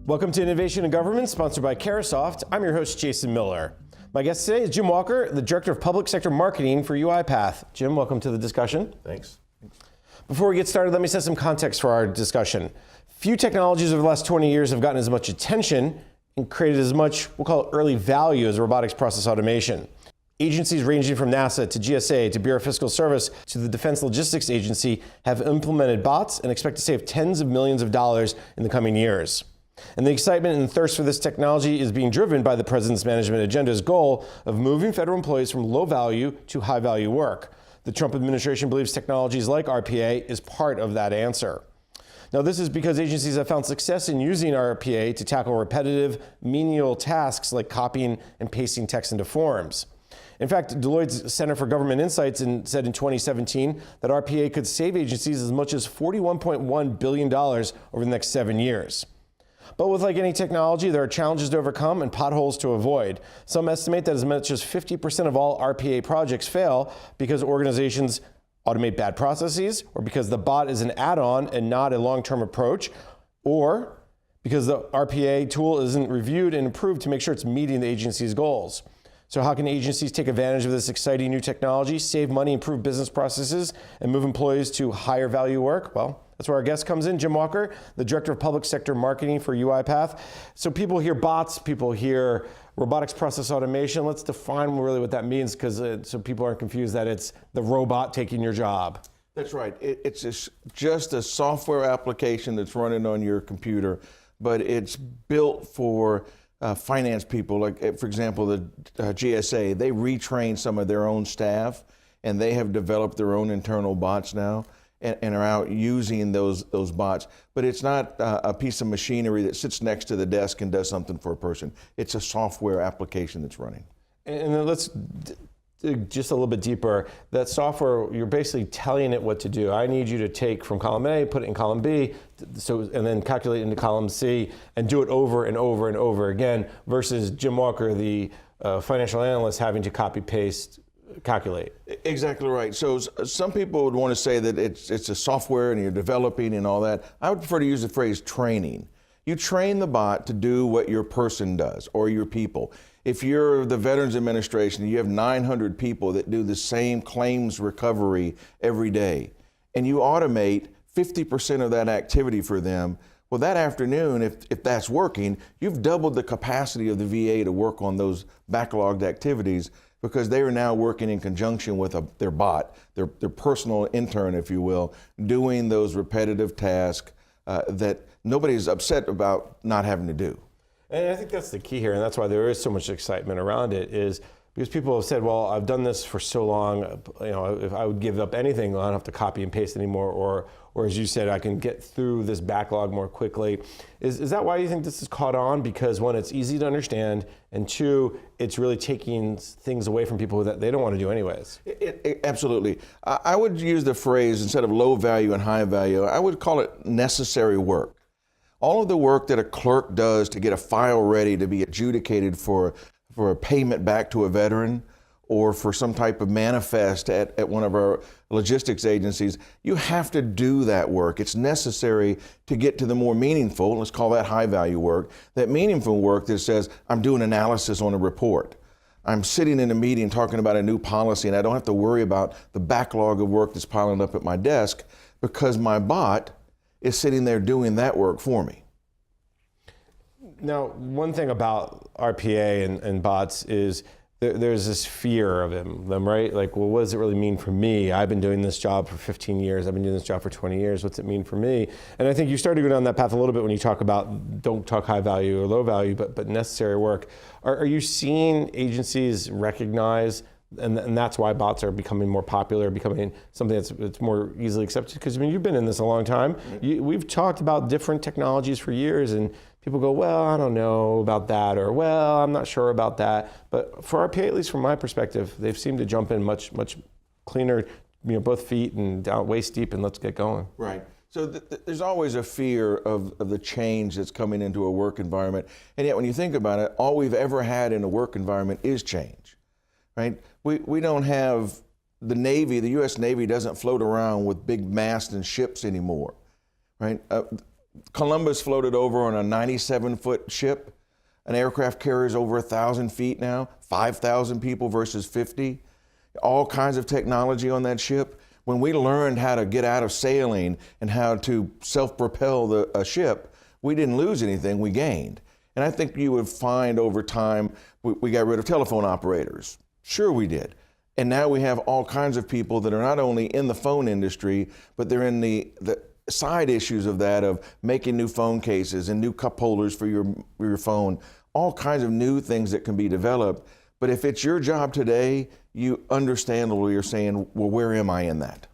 Welcome to Innovation in Government, sponsored by Carasoft. I'm your host, Jason Miller. My guest today is Jim Walker, the Director of Public Sector Marketing for UiPath. Jim, welcome to the discussion. Thanks. Before we get started, let me set some context for our discussion. Few technologies over the last 20 years have gotten as much attention and created as much, we'll call it early value, as robotics process automation. Agencies ranging from NASA to GSA to Bureau of Fiscal Service to the Defense Logistics Agency have implemented bots and expect to save tens of millions of dollars in the coming years. And the excitement and thirst for this technology is being driven by the President's Management Agenda's goal of moving federal employees from low value to high value work. The Trump administration believes technologies like RPA is part of that answer. Now, this is because agencies have found success in using RPA to tackle repetitive, menial tasks like copying and pasting text into forms. In fact, Deloitte's Center for Government Insights said in 2017 that RPA could save agencies as much as $41.1 billion over the next 7 years. But with like any technology, there are challenges to overcome and potholes to avoid. Some estimate that as much as 50% of all RPA projects fail because organizations automate bad processes, or because the bot is an add-on and not a long-term approach, or because the RPA tool isn't reviewed and improved to make sure it's meeting the agency's goals. So how can agencies take advantage of this exciting new technology, save money, improve business processes, and move employees to higher value work? Well, that's where our guest comes in, Jim Walker, the Director of Public Sector Marketing for UiPath. So people hear bots, people hear robotics process automation. Let's define really what that means, because so people aren't confused that it's the robot taking your job. That's right. It's just a software application that's running on your computer, but it's built for finance people. Like, for example, the GSA, they retrain some of their own staff, and they have developed their own internal bots now and are out using those bots. But it's not a piece of machinery that sits next to the desk and does something for a person. It's a software application that's running. And then let's dig just a little bit deeper. That software, you're basically telling it what to do. I need you to take from column A, put it in column B, and then calculate into column C, and do it over and over and over again, versus Jim Walker, the financial analyst, having to copy, paste, calculate. Exactly right. So some people would want to say that it's a software and you're developing and all that. I would prefer to use the phrase training. You train the bot to do what your person does, or your people. If you're the Veterans Administration, you have 900 people that do the same claims recovery every day, and you automate 50% of that activity for them. Well, that afternoon, if that's working, you've doubled the capacity of the VA to work on those backlogged activities, because they are now working in conjunction with their bot, their personal intern, if you will, doing those repetitive tasks that nobody's upset about not having to do. And I think that's the key here, and that's why there is so much excitement around it, is because people have said, well, I've done this for so long, if I would give up anything, I don't have to copy and paste anymore, or as you said, I can get through this backlog more quickly. Is that why you think this is caught on? Because one, it's easy to understand, and two, it's really taking things away from people that they don't want to do anyways. Absolutely. I would use the phrase, instead of low value and high value, I would call it necessary work. All of the work that a clerk does to get a file ready to be adjudicated for a payment back to a veteran, or for some type of manifest at one of our logistics agencies, you have to do that work. It's necessary to get to the more meaningful, let's call that high value work, that meaningful work that says, I'm doing analysis on a report. I'm sitting in a meeting talking about a new policy, and I don't have to worry about the backlog of work that's piling up at my desk, because my bot is sitting there doing that work for me. Now, one thing about RPA and bots is there's this fear of them, right? Like, well, what does it really mean for me? I've been doing this job for 15 years. I've been doing this job for 20 years. What's it mean for me? And I think you started to go down that path a little bit when you talk about, don't talk high value or low value, but necessary work. Are you seeing agencies recognize, and that's why bots are becoming more popular, becoming something that's more easily accepted? Because I mean, you've been in this a long time. We've talked about different technologies for years, and people go, well, I don't know about that, or well, I'm not sure about that. But for RPA, at least from my perspective, they've seemed to jump in much cleaner, both feet and down waist deep, and let's get going. Right. So there's always a fear of the change that's coming into a work environment. And yet when you think about it, all we've ever had in a work environment is change, right? We don't have the Navy, the U.S. Navy doesn't float around with big masts and ships anymore, right? Columbus floated over on a 97-foot ship. An aircraft carries over 1,000 feet now, 5,000 people versus 50. All kinds of technology on that ship. When we learned how to get out of sailing and how to self-propel a ship, we didn't lose anything, we gained. And I think you would find over time, we got rid of telephone operators. Sure we did. And now we have all kinds of people that are not only in the phone industry, but they're in the side issues of that, of making new phone cases and new cup holders for your phone, all kinds of new things that can be developed. But if it's your job today, you understandably are saying, well, where am I in that?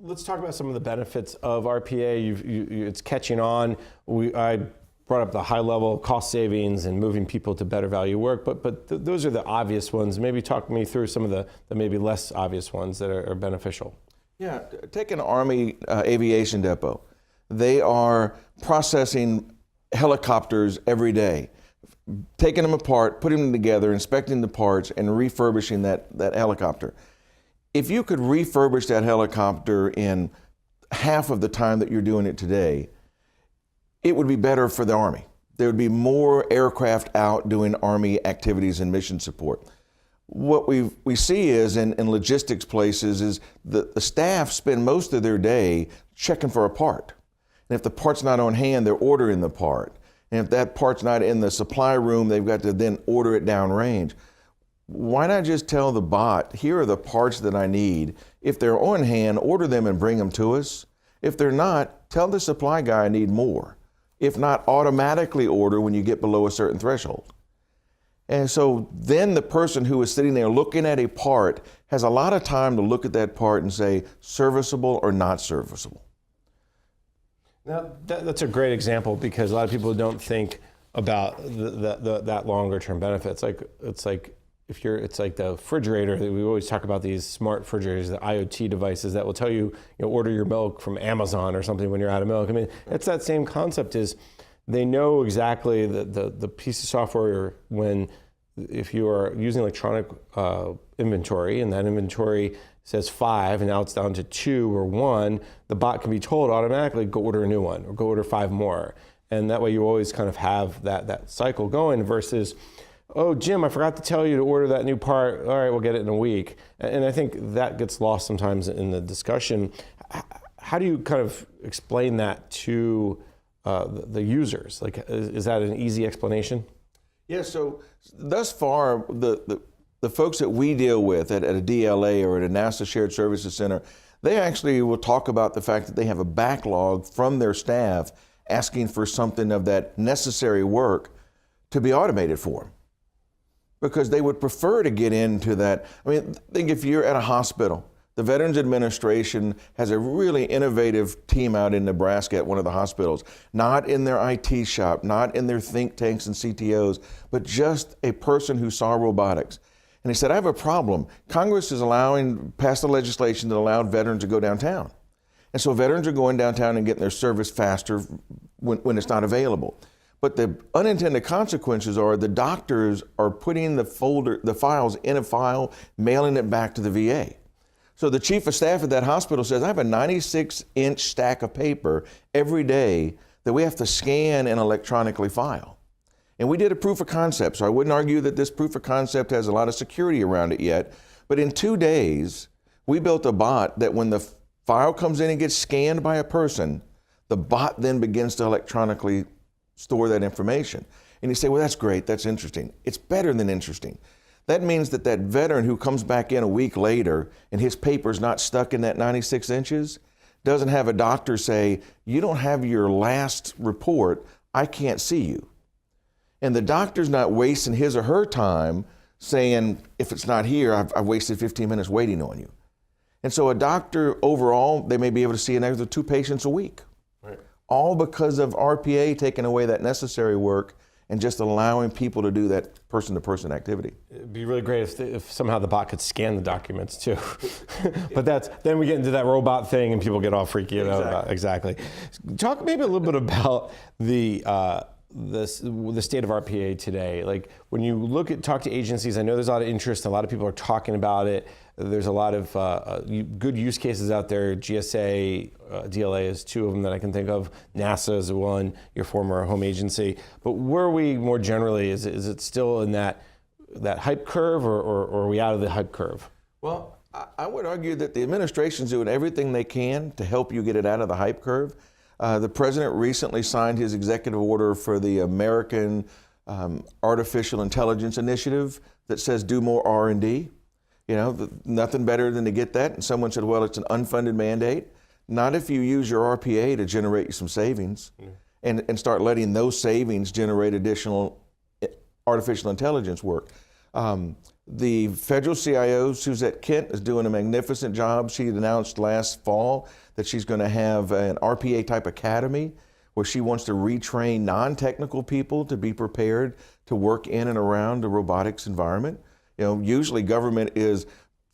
Let's talk about some of the benefits of RPA. It's catching on. I brought up the high level cost savings and moving people to better value work, but those are the obvious ones. Maybe talk me through some of the maybe less obvious ones that are beneficial. Yeah, take an Army aviation depot. They are processing helicopters every day, taking them apart, putting them together, inspecting the parts, and refurbishing that helicopter. If you could refurbish that helicopter in half of the time that you're doing it today, it would be better for the Army. There would be more aircraft out doing Army activities and mission support. What we see is in logistics places is the staff spend most of their day checking for a part. And if the part's not on hand, they're ordering the part. And if that part's not in the supply room, they've got to then order it downrange. Why not just tell the bot, here are the parts that I need. If they're on hand, order them and bring them to us. If they're not, tell the supply guy I need more. If not, automatically order when you get below a certain threshold. And so then the person who is sitting there looking at a part has a lot of time to look at that part and say, serviceable or not serviceable. Now, that's a great example because a lot of people don't think about that longer term benefit. It's like the refrigerator that we always talk about, these smart refrigerators, the IoT devices that will tell you, order your milk from Amazon or something when you're out of milk. I mean, it's that same concept. Is they know exactly the piece of software if you are using electronic inventory and that inventory says 5 and now it's down to 2 or 1, the bot can be told automatically, go order a new one or go order 5 more. And that way you always kind of have that cycle going versus, oh, Jim, I forgot to tell you to order that new part. All right, we'll get it in a week. And I think that gets lost sometimes in the discussion. How do you kind of explain that to the users? Like, is that an easy explanation? Yeah, so thus far, the folks that we deal with at a DLA or at a NASA Shared Services Center, they actually will talk about the fact that they have a backlog from their staff asking for something of that necessary work to be automated for them. Because they would prefer to get into that. I mean, think if you're at a hospital, the Veterans Administration has a really innovative team out in Nebraska at one of the hospitals, not in their IT shop, not in their think tanks and CTOs, but just a person who saw robotics. And he said, I have a problem. Congress is passed the legislation that allowed veterans to go downtown. And so veterans are going downtown and getting their service faster when it's not available. But the unintended consequences are the doctors are putting the files in a file, mailing it back to the VA. So the chief of staff at that hospital says, I have a 96-inch stack of paper every day that we have to scan and electronically file. And we did a proof of concept, so I wouldn't argue that this proof of concept has a lot of security around it yet. But in 2 days, we built a bot that when the file comes in and gets scanned by a person, the bot then begins to electronically store that information. And you say, well, that's great, that's interesting. It's better than interesting. That means that veteran who comes back in a week later and his paper's not stuck in that 96 inches, doesn't have a doctor say, you don't have your last report, I can't see you. And the doctor's not wasting his or her time saying, if it's not here, I've wasted 15 minutes waiting on you. And so a doctor overall, they may be able to see another 2 patients a week. Right. All because of RPA taking away that necessary work and just allowing people to do that person-to-person activity. It'd be really great if somehow the bot could scan the documents too. But then we get into that robot thing and people get all freaky out about exactly. Talk maybe a little bit about the the state of RPA today. Like when you talk to agencies, I know there's a lot of interest. A lot of people are talking about it. There's a lot of good use cases out there. GSA, DLA is two of them that I can think of. NASA is one, your former home agency. But where are we more generally? Is it still in that hype curve, or are we out of the hype curve? Well, I would argue that the administration's doing everything they can to help you get it out of the hype curve. The president recently signed his executive order for the American Artificial Intelligence Initiative that says do more R&D. You know, nothing better than to get that. And someone said, well, it's an unfunded mandate. Not if you use your RPA to generate some savings and start letting those savings generate additional artificial intelligence work. The federal CIO, Suzette Kent, is doing a magnificent job. She announced last fall that she's going to have an RPA type academy where she wants to retrain non-technical people to be prepared to work in and around the robotics environment. You know, usually government is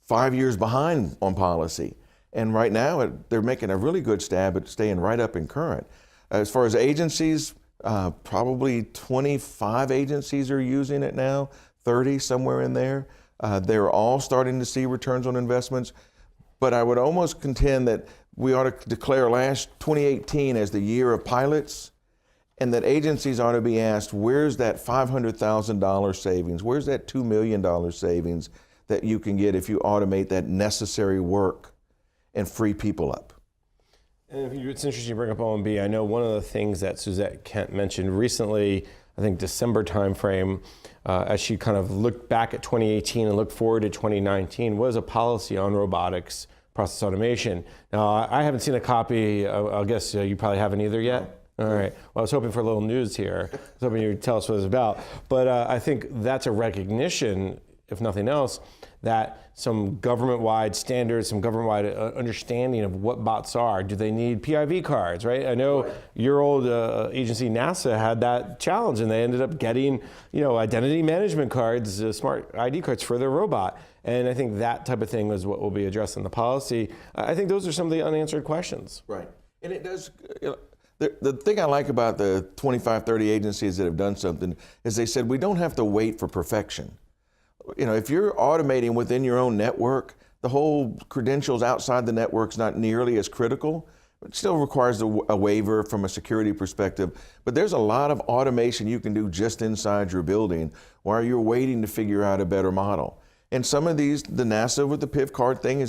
5 years behind on policy. And right now, they're making a really good stab at staying right up in current. As far as agencies, probably 25 agencies are using it now, 30, somewhere in there. They're all starting to see returns on investments. But I would almost contend that we ought to declare 2018 as the year of pilots, and that agencies ought to be asked, where's that $500,000 savings? Where's that $2 million savings that you can get if you automate that necessary work and free people up? And it's interesting you bring up OMB. I know one of the things that Suzette Kent mentioned recently, I think December timeframe, as she kind of looked back at 2018 and looked forward to 2019, was a policy on robotics, process automation. Now, I haven't seen a copy. I guess you probably haven't either yet? All right. Well, I was hoping for a little news here. I was hoping you'd tell us what it's about. But I think that's a recognition, if nothing else, that some government-wide standards, some government-wide understanding of what bots are. Do they need PIV cards, right? I know your old agency, NASA, had that challenge, and they ended up getting, identity management cards, smart ID cards for their robot. And I think that type of thing is what will be addressed in the policy. I think those are some of the unanswered questions. Right. And it does, the thing I like about the 25, 30 agencies that have done something is they said, we don't have to wait for perfection. If you're automating within your own network, the whole credentials outside the network's not nearly as critical. It still requires a waiver from a security perspective, but there's a lot of automation you can do just inside your building while you're waiting to figure out a better model. And some of these, the NASA with the PIV card thing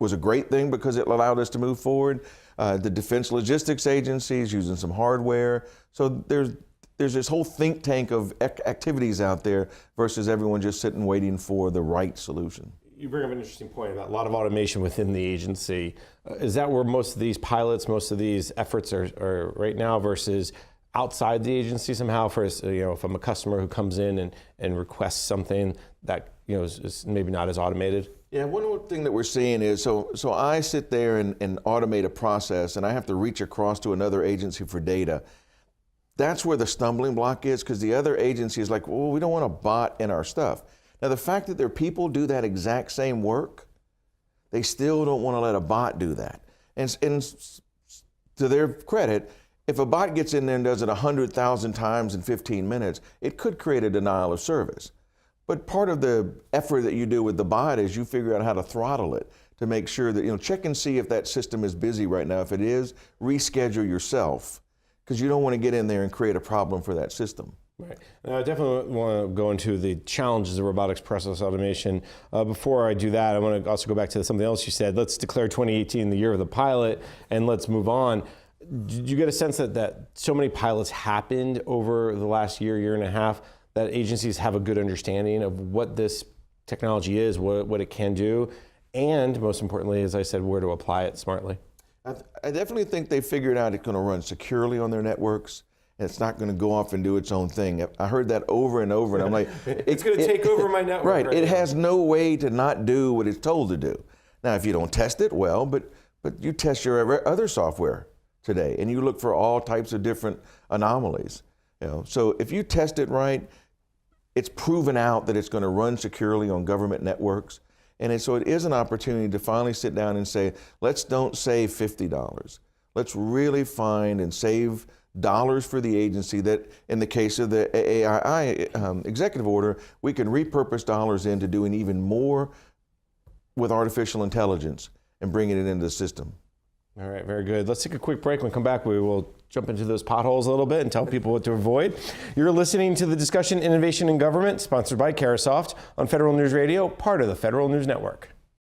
was a great thing because it allowed us to move forward. The Defense Logistics Agencies using some hardware. So there's this whole think tank of activities out there versus everyone just sitting waiting for the right solution. You bring up an interesting point about a lot of automation within the agency. Is that where most of these pilots, most of these efforts are right now versus outside the agency somehow? For if I'm a customer who comes in and requests something that is maybe not as automated? Yeah, one thing that we're seeing is, so I sit there and automate a process, and I have to reach across to another agency for data. That's where the stumbling block is, because the other agency is like, well, we don't want a bot in our stuff. Now, the fact that their people do that exact same work, they still don't want to let a bot do that. And to their credit, if a bot gets in there and does it 100,000 times in 15 minutes, it could create a denial of service. But part of the effort that you do with the bot is you figure out how to throttle it to make sure that, check and see if that system is busy right now. If it is, reschedule yourself, because you don't want to get in there and create a problem for that system. Right. I definitely want to go into the challenges of robotics process automation. Before I do that, I want to also go back to something else you said. Let's declare 2018 the year of the pilot, and let's move on. Did you get a sense that so many pilots happened over the last year and a half, that agencies have a good understanding of what this technology is, what it can do, and most importantly, as I said, where to apply it smartly? I definitely think they figured out it's going to run securely on their networks. It's not going to go off and do its own thing. I heard that over and over, and I'm like, it's going to take over my network. Right. It has no way to not do what it's told to do. Now, if you don't test it, well, but you test your other software today, and you look for all types of different anomalies. So if you test it right, it's proven out that it's going to run securely on government networks. And so it is an opportunity to finally sit down and say, let's don't save $50. Let's really find and save dollars for the agency that, in the case of the AAII executive order, we can repurpose dollars into doing even more with artificial intelligence and bringing it into the system. All right, very good. Let's take a quick break. When we come back, we will jump into those potholes a little bit and tell people what to avoid. You're listening to the discussion Innovation in Government, sponsored by Carasoft on Federal News Radio, part of the Federal News Network.